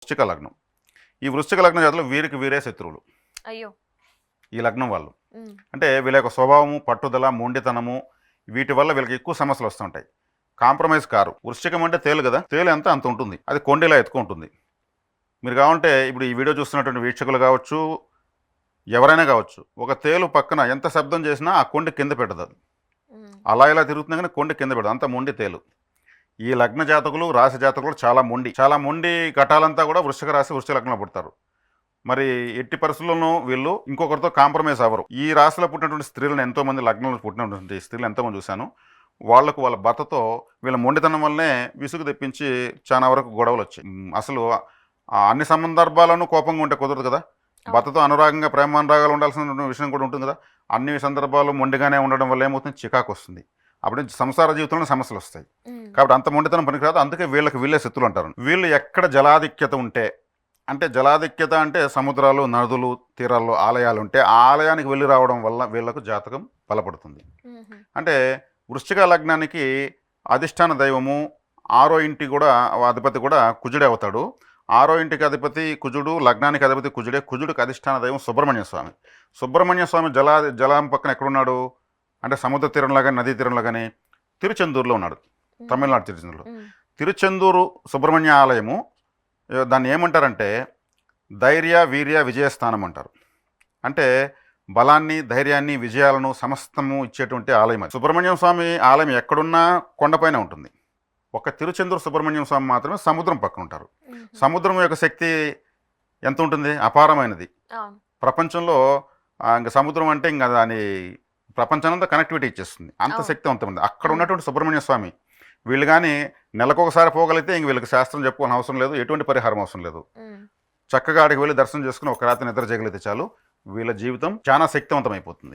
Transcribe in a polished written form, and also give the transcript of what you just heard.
వృశ్చిక లగ్నం. ఈ వృశ్చిక లగ్న జాతకులు వీరికి వీరే శత్రువులు. అయ్యో! ఈ లగ్నం వాళ్ళు. హ్మ్. అంటే వీళ్ళ యొక్క స్వభావము, పట్టుదల, మొండితనము వీటి వల్ల వీళ్ళకి ఎక్కువ సమస్యలు వస్తుంటాయి. Compromise car. వృశ్చికం అంటే తేలు కదా! తేలు ఎంత అంత ఉంటుంది. అది కొండేలా ఎత్తుకుంటుంది. మీరు కావాలంటే ఇప్పుడు ఈ వీడియో చూస్తున్నటువంటి వీక్షకులు కావచ్చు, ఎవరైనా కావచ్చు. ఒక తేలు పక్కన ఎంత శబ్దం చేసినా ఆ కొండ కింద పెట్టదు అది. హ్మ్. అలా ఇలా తిరుగుతుంది కానీ కొండ కింద పెట్టదు. అంత మొండి తేలు. ఈ లగ్న జాతకులు, రాశి జాతకులు చాలా మొండి. చాలా మొండి ఘటాలంతా కూడా వృశ్చిక రాశి, వృశ్చిక లగ్నంలో పుడతారు. మరి ఎట్టి పరిస్థితుల్లోనూ వీళ్ళు ఇంకొకరితో కాంప్రమైజ్ అవ్వరు. ఈ రాశిలో పుట్టినటువంటి స్త్రీలను ఎంతోమంది లగ్నంలో పుట్టినటువంటి స్త్రీలు ఎంతోమంది చూశాను. వాళ్ళకు వాళ్ళ భర్తతో వీళ్ళ మొండితనం వల్లనే విసుగు తెప్పించి చాలా వరకు గొడవలు వచ్చాయి. అసలు అన్ని సందర్భాలను కోపంగా ఉంటే కుదరదు కదా. భర్తతో అనురాగంగా ప్రేమానురాగాలు ఉండాల్సిన విషయం కూడా ఉంటుంది కదా. అన్ని సందర్భాలు మొండిగానే ఉండడం వల్ల ఏమవుతుంది, చికాకు వస్తుంది. అప్పుడు సంసార జీవితంలో సమస్యలు వస్తాయి. కాబట్టి అంత మొండితనం పనికిరాదు. అందుకే వీళ్ళే శత్రులు అంటారు. వీళ్ళు ఎక్కడ జలాధిక్యత ఉంటే, అంటే జలాధిక్యత అంటే సముద్రాలు, నదులు, తీరాల్లో ఆలయాలు ఉంటే ఆ ఆలయానికి వెళ్ళి రావడం వల్ల వీళ్ళకు జాతకం బలపడుతుంది. అంటే వృశ్చిక లగ్నానికి అధిష్టాన దైవము 6వ ఇంటి కూడా అధిపతి కూడా కుజుడే అవుతాడు. 6వ ఇంటికి అధిపతి కుజుడు, లగ్నానికి అధిపతి కుజుడే. కుజుడికి అధిష్టాన దైవం సుబ్రహ్మణ్య స్వామి. సుబ్రహ్మణ్య స్వామి జలం పక్కన ఎక్కడున్నాడు అంటే సముద్ర తీరంలో కానీ నదీ తీరంలో కానీ తిరుచెందూరులో ఉన్నాడు. తమిళనాడు తిరుచెందూరులో. తిరుచెందూరు సుబ్రహ్మణ్య ఆలయము దాన్ని ఏమంటారంటే ధైర్య, వీర్య, విజయస్థానం అంటారు. అంటే బలాన్ని, ధైర్యాన్ని, విజయాలను సమస్తము ఇచ్చేటువంటి ఆలయం అది. సుబ్రహ్మణ్యం స్వామి ఆలయం ఎక్కడున్నా కొండపైన ఉంటుంది. ఒక తిరుచెందూరు సుబ్రహ్మణ్యం స్వామి మాత్రమే సముద్రం పక్కన ఉంటారు. సముద్రం యొక్క శక్తి ఎంత ఉంటుంది, అపారమైనది. ప్రపంచంలో ఇంకా సముద్రం అంటే ఇంకా దాని ప్రపంచానంతా కనెక్టివిటీ ఇచ్చేస్తుంది. అంత శక్తివంతమైంది అక్కడ ఉన్నటువంటి సుబ్రహ్మణ్య స్వామి. వీళ్ళు కానీ నెలకొకసారి పోగలిగితే ఇంక వీళ్ళకి శాస్త్రం చెప్పుకోవాల్సిన అవసరం లేదు, ఎటువంటి పరిహారం అవసరం లేదు. చక్కగా ఆడికి వెళ్ళి దర్శనం చేసుకుని ఒక రాత్రి నిద్ర చేయగలిగితే చాలు వీళ్ళ జీవితం చాలా శక్తివంతం అయిపోతుంది.